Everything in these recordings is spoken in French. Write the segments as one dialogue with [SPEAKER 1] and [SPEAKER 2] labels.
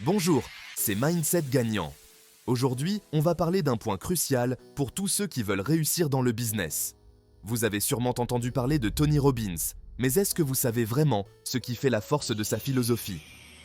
[SPEAKER 1] Bonjour, c'est Mindset Gagnant. Aujourd'hui, on va parler d'un point crucial pour tous ceux qui veulent réussir dans le business. Vous avez sûrement entendu parler de Tony Robbins, mais est-ce que vous savez vraiment ce qui fait la force de sa philosophie?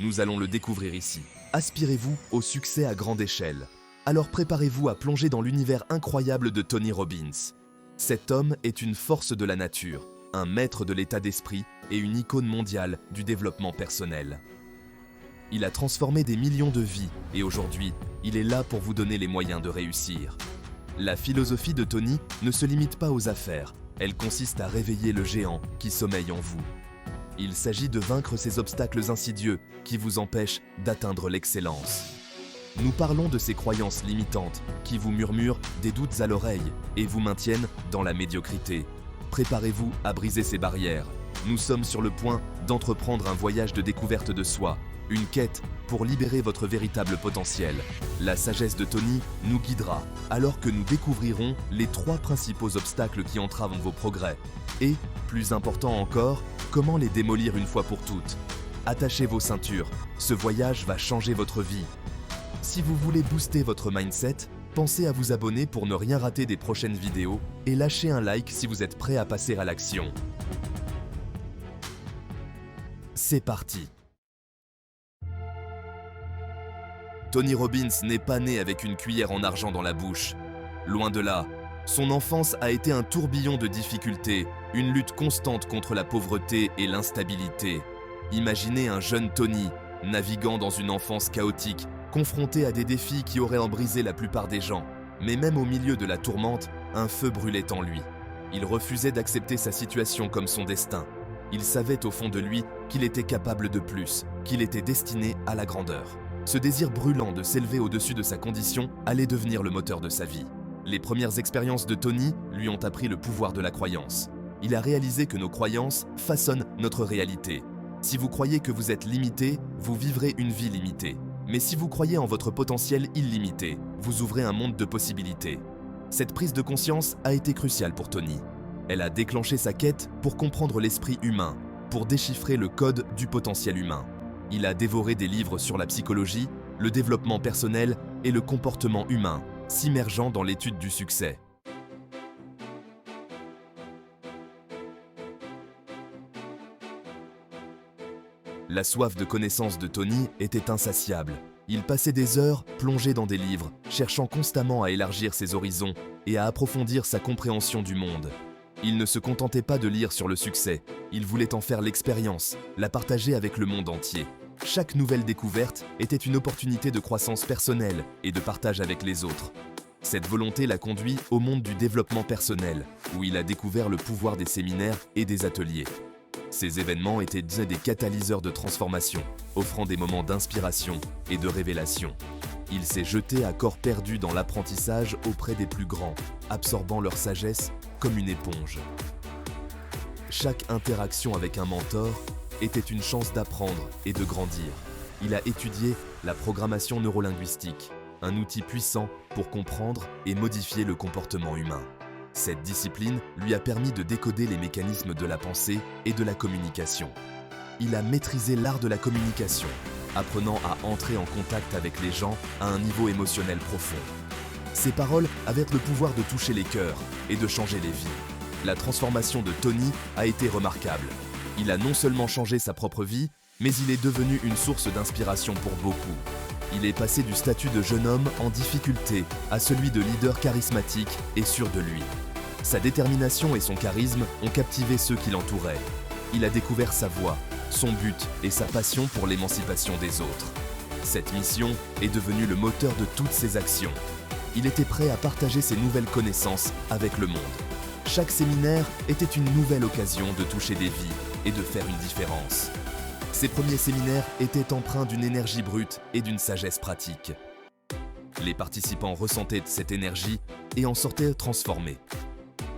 [SPEAKER 1] Nous allons le découvrir ici. Aspirez-vous au succès à grande échelle. Alors préparez-vous à plonger dans l'univers incroyable de Tony Robbins. Cet homme est une force de la nature, un maître de l'état d'esprit et une icône mondiale du développement personnel. Il a transformé des millions de vies et aujourd'hui, il est là pour vous donner les moyens de réussir. La philosophie de Tony ne se limite pas aux affaires, elle consiste à réveiller le géant qui sommeille en vous. Il s'agit de vaincre ces obstacles insidieux qui vous empêchent d'atteindre l'excellence. Nous parlons de ces croyances limitantes qui vous murmurent des doutes à l'oreille et vous maintiennent dans la médiocrité. Préparez-vous à briser ces barrières. Nous sommes sur le point d'entreprendre un voyage de découverte de soi, une quête pour libérer votre véritable potentiel. La sagesse de Tony nous guidera alors que nous découvrirons les 3 principaux obstacles qui entravent vos progrès. Et, plus important encore, comment les démolir une fois pour toutes. Attachez vos ceintures, ce voyage va changer votre vie. Si vous voulez booster votre mindset, pensez à vous abonner pour ne rien rater des prochaines vidéos et lâchez un like si vous êtes prêt à passer à l'action. C'est parti! Tony Robbins n'est pas né avec une cuillère en argent dans la bouche. Loin de là, son enfance a été un tourbillon de difficultés, une lutte constante contre la pauvreté et l'instabilité. Imaginez un jeune Tony, naviguant dans une enfance chaotique, confronté à des défis qui auraient en brisé la plupart des gens. Mais même au milieu de la tourmente, un feu brûlait en lui. Il refusait d'accepter sa situation comme son destin. Il savait au fond de lui qu'il était capable de plus, qu'il était destiné à la grandeur. Ce désir brûlant de s'élever au-dessus de sa condition allait devenir le moteur de sa vie. Les premières expériences de Tony lui ont appris le pouvoir de la croyance. Il a réalisé que nos croyances façonnent notre réalité. Si vous croyez que vous êtes limité, vous vivrez une vie limitée. Mais si vous croyez en votre potentiel illimité, vous ouvrez un monde de possibilités. Cette prise de conscience a été cruciale pour Tony. Elle a déclenché sa quête pour comprendre l'esprit humain, pour déchiffrer le code du potentiel humain. Il a dévoré des livres sur la psychologie, le développement personnel et le comportement humain, s'immergeant dans l'étude du succès. La soif de connaissance de Tony était insatiable. Il passait des heures plongé dans des livres, cherchant constamment à élargir ses horizons et à approfondir sa compréhension du monde. Il ne se contentait pas de lire sur le succès, il voulait en faire l'expérience, la partager avec le monde entier. Chaque nouvelle découverte était une opportunité de croissance personnelle et de partage avec les autres. Cette volonté l'a conduit au monde du développement personnel, où il a découvert le pouvoir des séminaires et des ateliers. Ces événements étaient des catalyseurs de transformation, offrant des moments d'inspiration et de révélation. Il s'est jeté à corps perdu dans l'apprentissage auprès des plus grands, absorbant leur sagesse comme une éponge. Chaque interaction avec un mentor était une chance d'apprendre et de grandir. Il a étudié la programmation neurolinguistique, un outil puissant pour comprendre et modifier le comportement humain. Cette discipline lui a permis de décoder les mécanismes de la pensée et de la communication. Il a maîtrisé l'art de la communication, apprenant à entrer en contact avec les gens à un niveau émotionnel profond. Ses paroles avaient le pouvoir de toucher les cœurs et de changer les vies. La transformation de Tony a été remarquable. Il a non seulement changé sa propre vie, mais il est devenu une source d'inspiration pour beaucoup. Il est passé du statut de jeune homme en difficulté à celui de leader charismatique et sûr de lui. Sa détermination et son charisme ont captivé ceux qui l'entouraient. Il a découvert sa voie, son but et sa passion pour l'émancipation des autres. Cette mission est devenue le moteur de toutes ses actions. Il était prêt à partager ses nouvelles connaissances avec le monde. Chaque séminaire était une nouvelle occasion de toucher des vies et de faire une différence. Ces premiers séminaires étaient empreints d'une énergie brute et d'une sagesse pratique. Les participants ressentaient cette énergie et en sortaient transformés.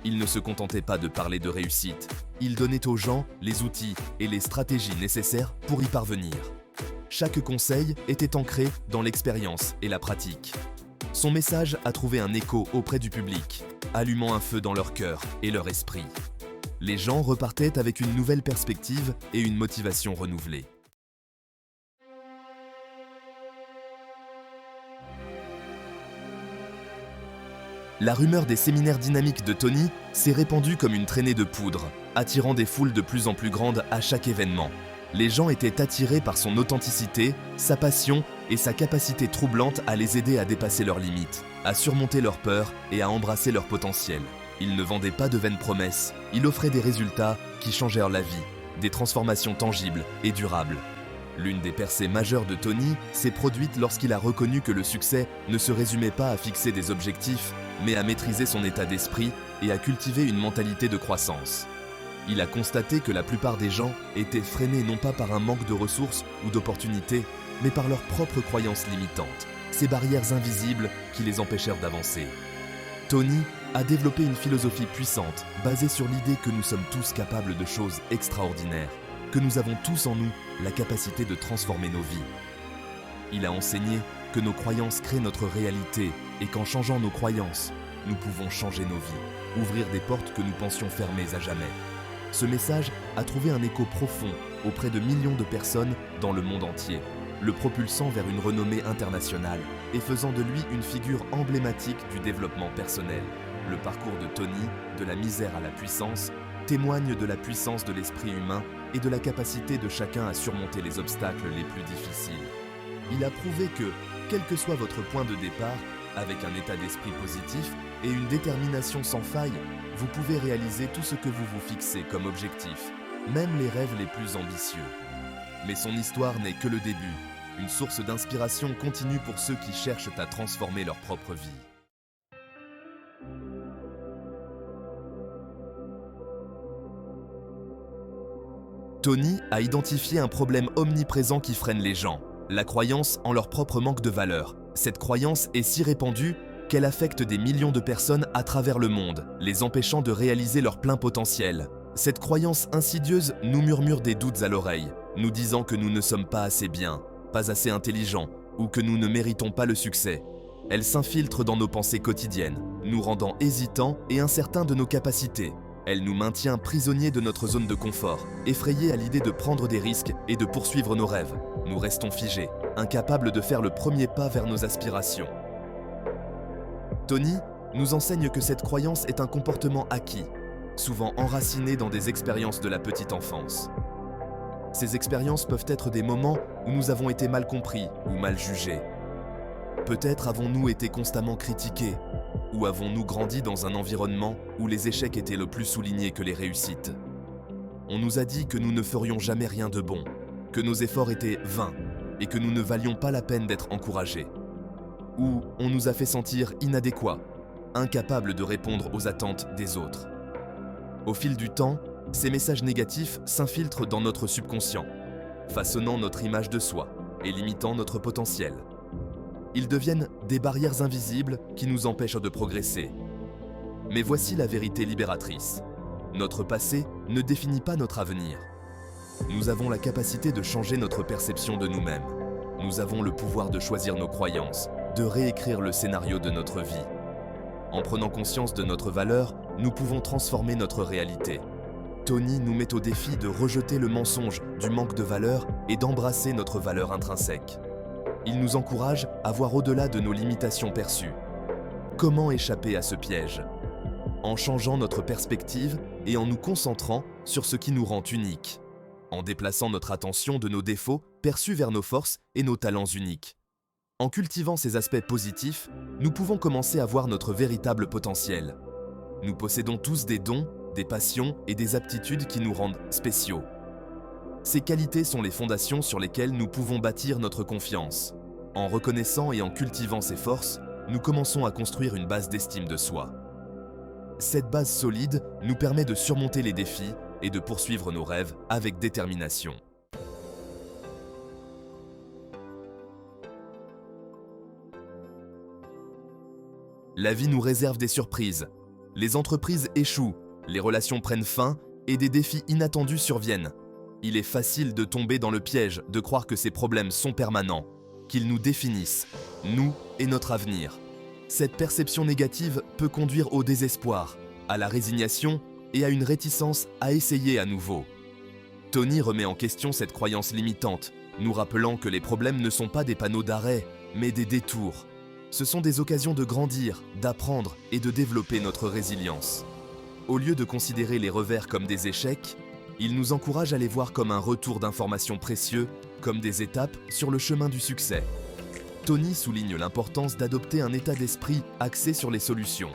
[SPEAKER 1] Ils ne se contentaient pas de parler de réussite, ils donnaient aux gens les outils et les stratégies nécessaires pour y parvenir. Chaque conseil était ancré dans l'expérience et la pratique. Son message a trouvé un écho auprès du public, allumant un feu dans leur cœur et leur esprit. Les gens repartaient avec une nouvelle perspective et une motivation renouvelée. La rumeur des séminaires dynamiques de Tony s'est répandue comme une traînée de poudre, attirant des foules de plus en plus grandes à chaque événement. Les gens étaient attirés par son authenticité, sa passion et sa capacité troublante à les aider à dépasser leurs limites, à surmonter leurs peurs et à embrasser leur potentiel. Il ne vendait pas de vaines promesses, il offrait des résultats qui changèrent la vie, des transformations tangibles et durables. L'une des percées majeures de Tony s'est produite lorsqu'il a reconnu que le succès ne se résumait pas à fixer des objectifs, mais à maîtriser son état d'esprit et à cultiver une mentalité de croissance. Il a constaté que la plupart des gens étaient freinés non pas par un manque de ressources ou d'opportunités, mais par leurs propres croyances limitantes, ces barrières invisibles qui les empêchèrent d'avancer. Tony a développé une philosophie puissante, basée sur l'idée que nous sommes tous capables de choses extraordinaires, que nous avons tous en nous la capacité de transformer nos vies. Il a enseigné que nos croyances créent notre réalité et qu'en changeant nos croyances, nous pouvons changer nos vies, ouvrir des portes que nous pensions fermées à jamais. Ce message a trouvé un écho profond auprès de millions de personnes dans le monde entier, le propulsant vers une renommée internationale et faisant de lui une figure emblématique du développement personnel. Le parcours de Tony, de la misère à la puissance, témoigne de la puissance de l'esprit humain et de la capacité de chacun à surmonter les obstacles les plus difficiles. Il a prouvé que, quel que soit votre point de départ, avec un état d'esprit positif et une détermination sans faille, vous pouvez réaliser tout ce que vous vous fixez comme objectif, même les rêves les plus ambitieux. Mais son histoire n'est que le début, une source d'inspiration continue pour ceux qui cherchent à transformer leur propre vie. Tony a identifié un problème omniprésent qui freine les gens, la croyance en leur propre manque de valeur. Cette croyance est si répandue qu'elle affecte des millions de personnes à travers le monde, les empêchant de réaliser leur plein potentiel. Cette croyance insidieuse nous murmure des doutes à l'oreille, nous disant que nous ne sommes pas assez bien, pas assez intelligents, ou que nous ne méritons pas le succès. Elle s'infiltre dans nos pensées quotidiennes, nous rendant hésitants et incertains de nos capacités. Elle nous maintient prisonniers de notre zone de confort, effrayés à l'idée de prendre des risques et de poursuivre nos rêves. Nous restons figés, incapables de faire le premier pas vers nos aspirations. Tony nous enseigne que cette croyance est un comportement acquis, souvent enraciné dans des expériences de la petite enfance. Ces expériences peuvent être des moments où nous avons été mal compris ou mal jugés. Peut-être avons-nous été constamment critiqués, ou avons-nous grandi dans un environnement où les échecs étaient le plus soulignés que les réussites. On nous a dit que nous ne ferions jamais rien de bon, que nos efforts étaient vains et que nous ne valions pas la peine d'être encouragés. Ou on nous a fait sentir inadéquats, incapables de répondre aux attentes des autres. Au fil du temps, ces messages négatifs s'infiltrent dans notre subconscient, façonnant notre image de soi et limitant notre potentiel. Ils deviennent des barrières invisibles qui nous empêchent de progresser. Mais voici la vérité libératrice. Notre passé ne définit pas notre avenir. Nous avons la capacité de changer notre perception de nous-mêmes. Nous avons le pouvoir de choisir nos croyances, de réécrire le scénario de notre vie. En prenant conscience de notre valeur, nous pouvons transformer notre réalité. Tony nous met au défi de rejeter le mensonge du manque de valeur et d'embrasser notre valeur intrinsèque. Il nous encourage à voir au-delà de nos limitations perçues. Comment échapper à ce piège? En changeant notre perspective et en nous concentrant sur ce qui nous rend uniques. En déplaçant notre attention de nos défauts perçus vers nos forces et nos talents uniques. En cultivant ces aspects positifs, nous pouvons commencer à voir notre véritable potentiel. Nous possédons tous des dons, des passions et des aptitudes qui nous rendent spéciaux. Ces qualités sont les fondations sur lesquelles nous pouvons bâtir notre confiance. En reconnaissant et en cultivant ces forces, nous commençons à construire une base d'estime de soi. Cette base solide nous permet de surmonter les défis et de poursuivre nos rêves avec détermination. La vie nous réserve des surprises. Les entreprises échouent, les relations prennent fin et des défis inattendus surviennent. Il est facile de tomber dans le piège de croire que ces problèmes sont permanents, qu'ils nous définissent, nous et notre avenir. Cette perception négative peut conduire au désespoir, à la résignation et à une réticence à essayer à nouveau. Tony remet en question cette croyance limitante, nous rappelant que les problèmes ne sont pas des panneaux d'arrêt, mais des détours. Ce sont des occasions de grandir, d'apprendre et de développer notre résilience. Au lieu de considérer les revers comme des échecs, il nous encourage à les voir comme un retour d'informations précieux, comme des étapes sur le chemin du succès. Tony souligne l'importance d'adopter un état d'esprit axé sur les solutions.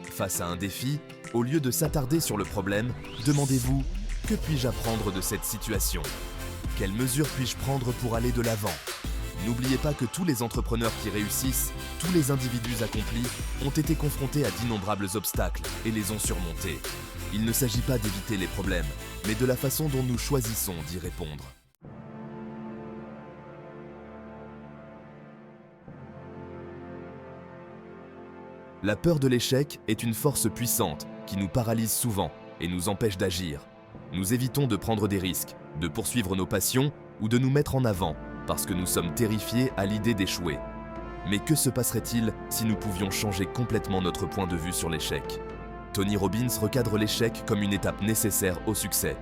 [SPEAKER 1] Face à un défi, au lieu de s'attarder sur le problème, demandez-vous « Que puis-je apprendre de cette situation ? Quelles mesures puis-je prendre pour aller de l'avant ?» N'oubliez pas que tous les entrepreneurs qui réussissent, tous les individus accomplis, ont été confrontés à d'innombrables obstacles et les ont surmontés. Il ne s'agit pas d'éviter les problèmes, mais de la façon dont nous choisissons d'y répondre. La peur de l'échec est une force puissante qui nous paralyse souvent et nous empêche d'agir. Nous évitons de prendre des risques, de poursuivre nos passions ou de nous mettre en avant parce que nous sommes terrifiés à l'idée d'échouer. Mais que se passerait-il si nous pouvions changer complètement notre point de vue sur l'échec ? Tony Robbins recadre l'échec comme une étape nécessaire au succès.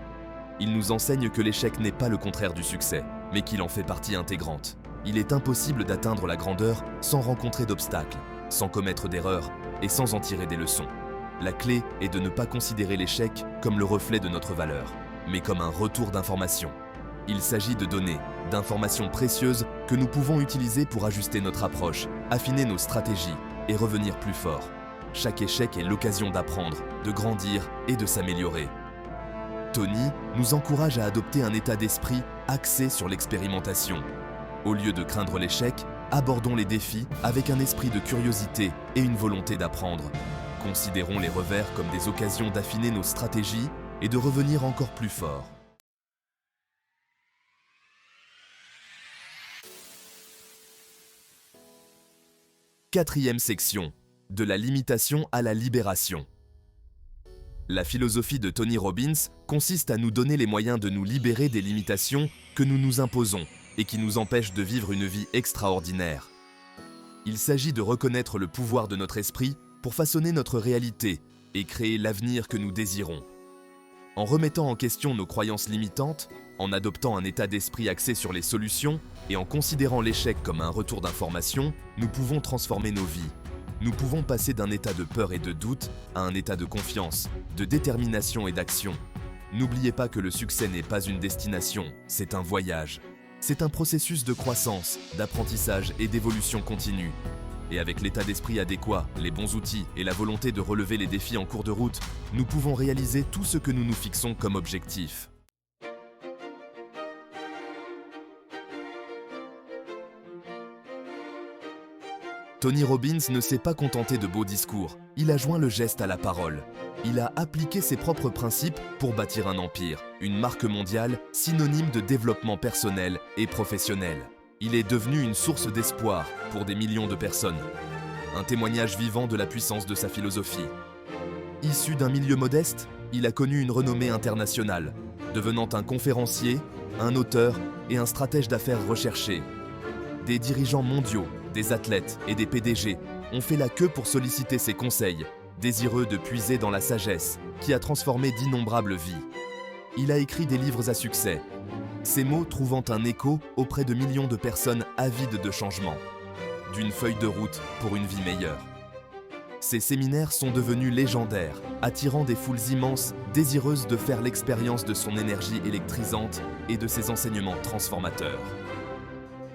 [SPEAKER 1] Il nous enseigne que l'échec n'est pas le contraire du succès, mais qu'il en fait partie intégrante. Il est impossible d'atteindre la grandeur sans rencontrer d'obstacles, sans commettre d'erreurs et sans en tirer des leçons. La clé est de ne pas considérer l'échec comme le reflet de notre valeur, mais comme un retour d'information. Il s'agit de données, d'informations précieuses que nous pouvons utiliser pour ajuster notre approche, affiner nos stratégies et revenir plus fort. Chaque échec est l'occasion d'apprendre, de grandir et de s'améliorer. Tony nous encourage à adopter un état d'esprit axé sur l'expérimentation. Au lieu de craindre l'échec, abordons les défis avec un esprit de curiosité et une volonté d'apprendre. Considérons les revers comme des occasions d'affiner nos stratégies et de revenir encore plus fort. Quatrième section, de la limitation à la libération. La philosophie de Tony Robbins consiste à nous donner les moyens de nous libérer des limitations que nous nous imposons et qui nous empêchent de vivre une vie extraordinaire. Il s'agit de reconnaître le pouvoir de notre esprit pour façonner notre réalité et créer l'avenir que nous désirons. En remettant en question nos croyances limitantes, en adoptant un état d'esprit axé sur les solutions et en considérant l'échec comme un retour d'information, nous pouvons transformer nos vies. Nous pouvons passer d'un état de peur et de doute à un état de confiance, de détermination et d'action. N'oubliez pas que le succès n'est pas une destination, c'est un voyage. C'est un processus de croissance, d'apprentissage et d'évolution continue. Et avec l'état d'esprit adéquat, les bons outils et la volonté de relever les défis en cours de route, nous pouvons réaliser tout ce que nous nous fixons comme objectif. Tony Robbins ne s'est pas contenté de beaux discours, il a joint le geste à la parole. Il a appliqué ses propres principes pour bâtir un empire, une marque mondiale synonyme de développement personnel et professionnel. Il est devenu une source d'espoir pour des millions de personnes. Un témoignage vivant de la puissance de sa philosophie. Issu d'un milieu modeste, il a connu une renommée internationale, devenant un conférencier, un auteur et un stratège d'affaires recherché. Des dirigeants mondiaux, des athlètes et des PDG ont fait la queue pour solliciter ses conseils, désireux de puiser dans la sagesse qui a transformé d'innombrables vies. Il a écrit des livres à succès, ces mots trouvant un écho auprès de millions de personnes avides de changement, d'une feuille de route pour une vie meilleure. Ces séminaires sont devenus légendaires, attirant des foules immenses, désireuses de faire l'expérience de son énergie électrisante et de ses enseignements transformateurs.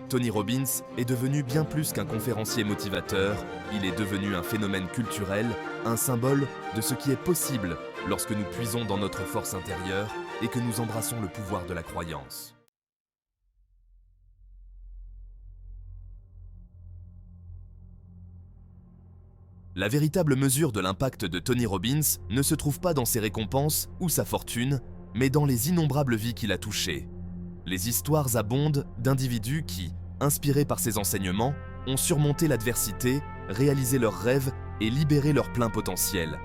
[SPEAKER 1] Tony Robbins est devenu bien plus qu'un conférencier motivateur, il est devenu un phénomène culturel, un symbole de ce qui est possible lorsque nous puisons dans notre force intérieure et que nous embrassons le pouvoir de la croyance. La véritable mesure de l'impact de Tony Robbins ne se trouve pas dans ses récompenses ou sa fortune, mais dans les innombrables vies qu'il a touchées. Les histoires abondent d'individus qui, inspirés par ses enseignements, ont surmonté l'adversité, réalisé leurs rêves et libéré leur plein potentiel.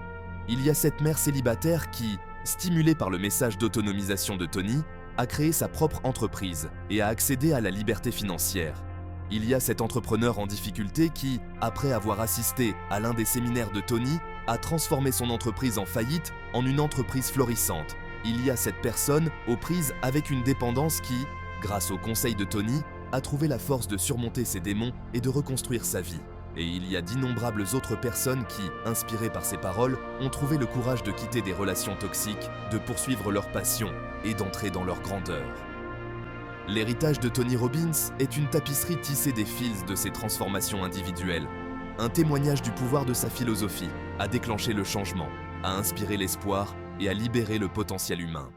[SPEAKER 1] Il y a cette mère célibataire qui, stimulée par le message d'autonomisation de Tony, a créé sa propre entreprise et a accédé à la liberté financière. Il y a cet entrepreneur en difficulté qui, après avoir assisté à l'un des séminaires de Tony, a transformé son entreprise en faillite en une entreprise florissante. Il y a cette personne aux prises avec une dépendance qui, grâce au conseil de Tony, a trouvé la force de surmonter ses démons et de reconstruire sa vie. Et il y a d'innombrables autres personnes qui, inspirées par ces paroles, ont trouvé le courage de quitter des relations toxiques, de poursuivre leur passion et d'entrer dans leur grandeur. L'héritage de Tony Robbins est une tapisserie tissée des fils de ses transformations individuelles, un témoignage du pouvoir de sa philosophie à déclencher le changement, à inspirer l'espoir et à libérer le potentiel humain.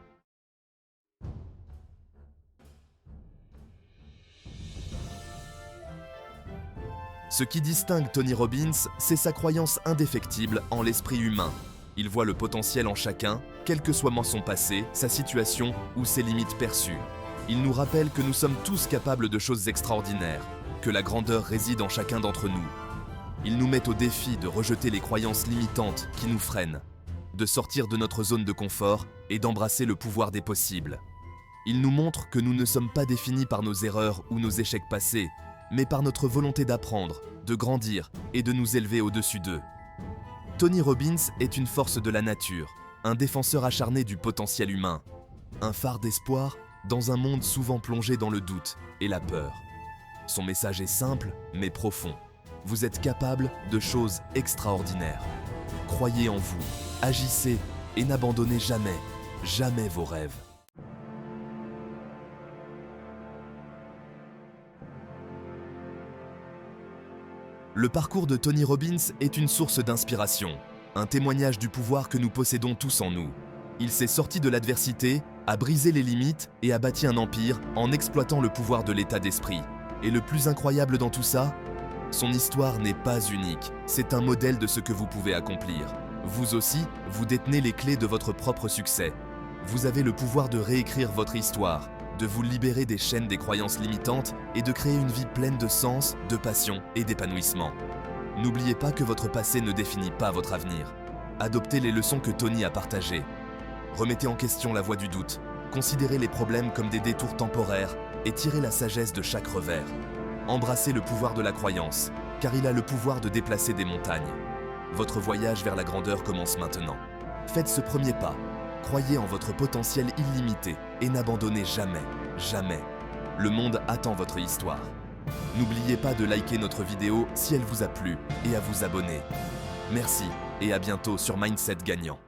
[SPEAKER 1] Ce qui distingue Tony Robbins, c'est sa croyance indéfectible en l'esprit humain. Il voit le potentiel en chacun, quel que soit son passé, sa situation ou ses limites perçues. Il nous rappelle que nous sommes tous capables de choses extraordinaires, que la grandeur réside en chacun d'entre nous. Il nous met au défi de rejeter les croyances limitantes qui nous freinent, de sortir de notre zone de confort et d'embrasser le pouvoir des possibles. Il nous montre que nous ne sommes pas définis par nos erreurs ou nos échecs passés, mais par notre volonté d'apprendre, de grandir et de nous élever au-dessus d'eux. Tony Robbins est une force de la nature, un défenseur acharné du potentiel humain, un phare d'espoir dans un monde souvent plongé dans le doute et la peur. Son message est simple mais profond. Vous êtes capable de choses extraordinaires. Croyez en vous, agissez et n'abandonnez jamais, jamais vos rêves. Le parcours de Tony Robbins est une source d'inspiration, un témoignage du pouvoir que nous possédons tous en nous. Il s'est sorti de l'adversité, a brisé les limites et a bâti un empire en exploitant le pouvoir de l'état d'esprit. Et le plus incroyable dans tout ça, son histoire n'est pas unique, c'est un modèle de ce que vous pouvez accomplir. Vous aussi, vous détenez les clés de votre propre succès. Vous avez le pouvoir de réécrire votre histoire, de vous libérer des chaînes des croyances limitantes et de créer une vie pleine de sens, de passion et d'épanouissement. N'oubliez pas que votre passé ne définit pas votre avenir. Adoptez les leçons que Tony a partagées. Remettez en question la voie du doute. Considérez les problèmes comme des détours temporaires et tirez la sagesse de chaque revers. Embrassez le pouvoir de la croyance, car il a le pouvoir de déplacer des montagnes. Votre voyage vers la grandeur commence maintenant. Faites ce premier pas. Croyez en votre potentiel illimité et n'abandonnez jamais, jamais. Le monde attend votre histoire. N'oubliez pas de liker notre vidéo si elle vous a plu et à vous abonner. Merci et à bientôt sur Mindset Gagnant.